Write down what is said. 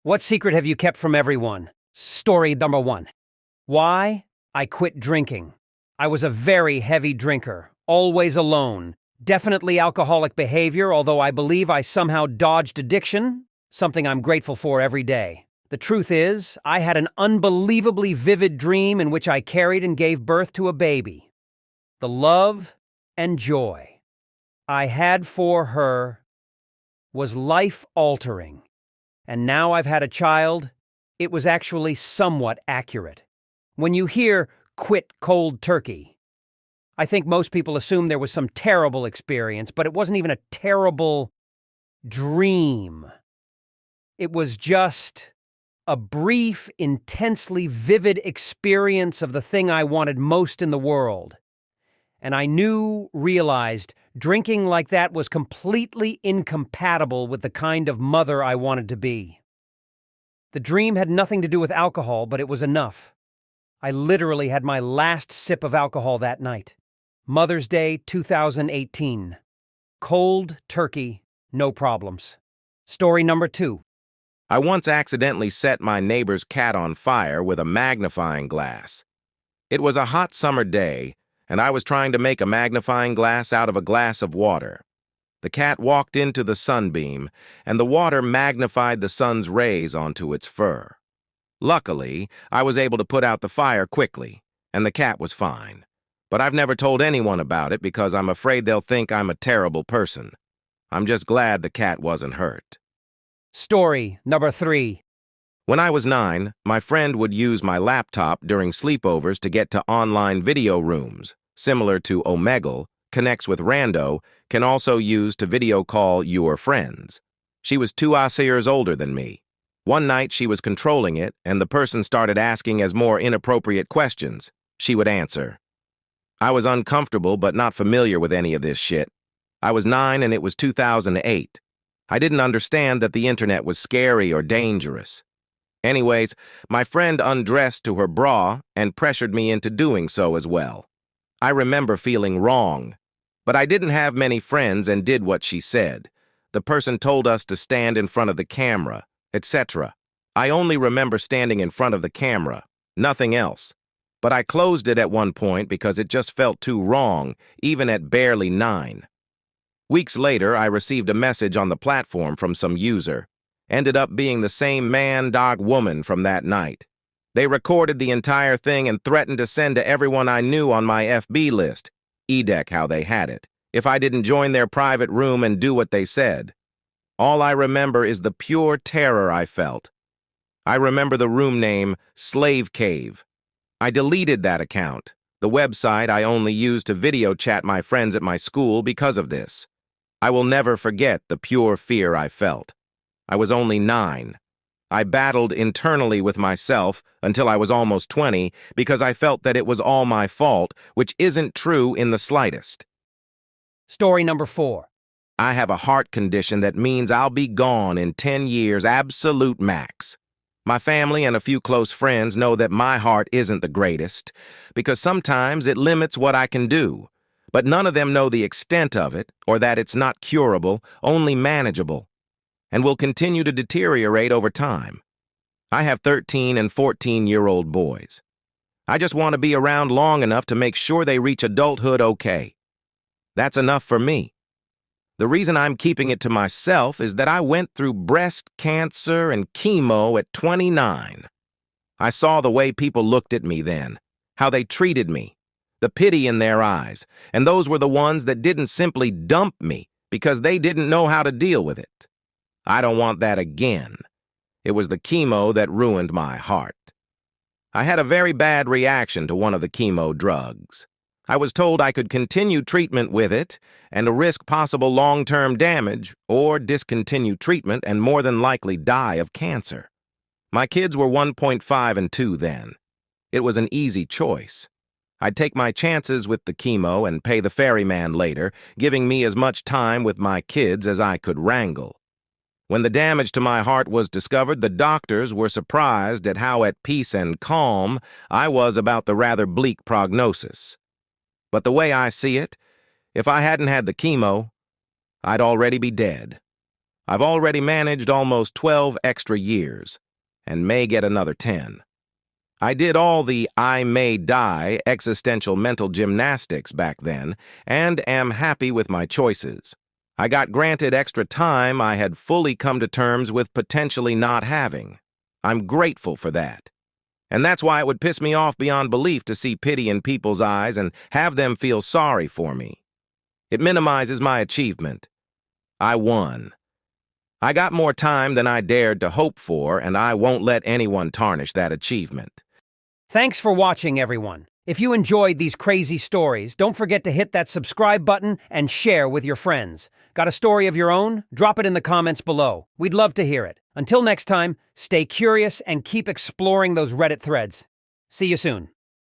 What secret have you kept from everyone? Story number 1. Why I quit drinking. I was a very heavy drinker, always alone. Definitely alcoholic behavior, although I believe I somehow dodged addiction, something I'm grateful for every day. The truth is, I had an unbelievably vivid dream in which I carried and gave birth to a baby. The love and joy I had for her was life-altering. And now I've had a child, it was actually somewhat accurate. When you hear quit cold turkey, I think most people assume there was some terrible experience, but it wasn't even a terrible dream. It was just a brief, intensely vivid experience of the thing I wanted most in the world. And I realized drinking like that was completely incompatible with the kind of mother I wanted to be. The dream had nothing to do with alcohol, but it was enough. I literally had my last sip of alcohol that night. Mother's Day 2018. Cold turkey, no problems. Story number 2. I once accidentally set my neighbor's cat on fire with a magnifying glass. It was a hot summer day, and I was trying to make a magnifying glass out of a glass of water. The cat walked into the sunbeam, and the water magnified the sun's rays onto its fur. Luckily, I was able to put out the fire quickly, and the cat was fine. But I've never told anyone about it because I'm afraid they'll think I'm a terrible person. I'm just glad the cat wasn't hurt. Story number 3. When I was 9, my friend would use my laptop during sleepovers to get to online video rooms, similar to Omegle, connects with Rando, can also use to video call your friends. She was 2 years older than me. One night she was controlling it, and the person started asking as more inappropriate questions. She would answer. I was uncomfortable but not familiar with any of this shit. I was 9 and it was 2008. I didn't understand that the internet was scary or dangerous. Anyways, my friend undressed to her bra and pressured me into doing so as well. I remember feeling wrong, but I didn't have many friends and did what she said. The person told us to stand in front of the camera, etc. I only remember standing in front of the camera, nothing else. But I closed it at one point because it just felt too wrong, even at barely 9. Weeks later, I received a message on the platform from some user. Ended up being the same man, dog, woman from that night. They recorded the entire thing and threatened to send to everyone I knew on my FB list, EDEC how they had it, if I didn't join their private room and do what they said. All I remember is the pure terror I felt. I remember the room name, Slave Cave. I deleted that account, the website I only used to video chat my friends at my school because of this. I will never forget the pure fear I felt. I was only 9. I battled internally with myself until I was almost 20 because I felt that it was all my fault, which isn't true in the slightest. Story number 4. I have a heart condition that means I'll be gone in 10 years, absolute max. My family and a few close friends know that my heart isn't the greatest because sometimes it limits what I can do. But none of them know the extent of it, or that it's not curable, only manageable, and will continue to deteriorate over time. I have 13 and 14-year-old boys. I just want to be around long enough to make sure they reach adulthood okay. That's enough for me. The reason I'm keeping it to myself is that I went through breast cancer and chemo at 29. I saw the way people looked at me then, how they treated me, the pity in their eyes, and those were the ones that didn't simply dump me because they didn't know how to deal with it. I don't want that again. It was the chemo that ruined my heart. I had a very bad reaction to one of the chemo drugs. I was told I could continue treatment with it and risk possible long-term damage or discontinue treatment and more than likely die of cancer. My kids were 1.5 and 2 then. It was an easy choice. I'd take my chances with the chemo and pay the ferryman later, giving me as much time with my kids as I could wrangle. When the damage to my heart was discovered, the doctors were surprised at how at peace and calm I was about the rather bleak prognosis. But the way I see it, if I hadn't had the chemo, I'd already be dead. I've already managed almost 12 extra years, and may get another 10. I did all the I may die existential mental gymnastics back then, and am happy with my choices. I got granted extra time I had fully come to terms with potentially not having. I'm grateful for that. And that's why it would piss me off beyond belief to see pity in people's eyes and have them feel sorry for me. It minimizes my achievement. I won. I got more time than I dared to hope for, and I won't let anyone tarnish that achievement. Thanks for watching, everyone. If you enjoyed these crazy stories, don't forget to hit that subscribe button and share with your friends. Got a story of your own? Drop it in the comments below. We'd love to hear it. Until next time, stay curious and keep exploring those Reddit threads. See you soon.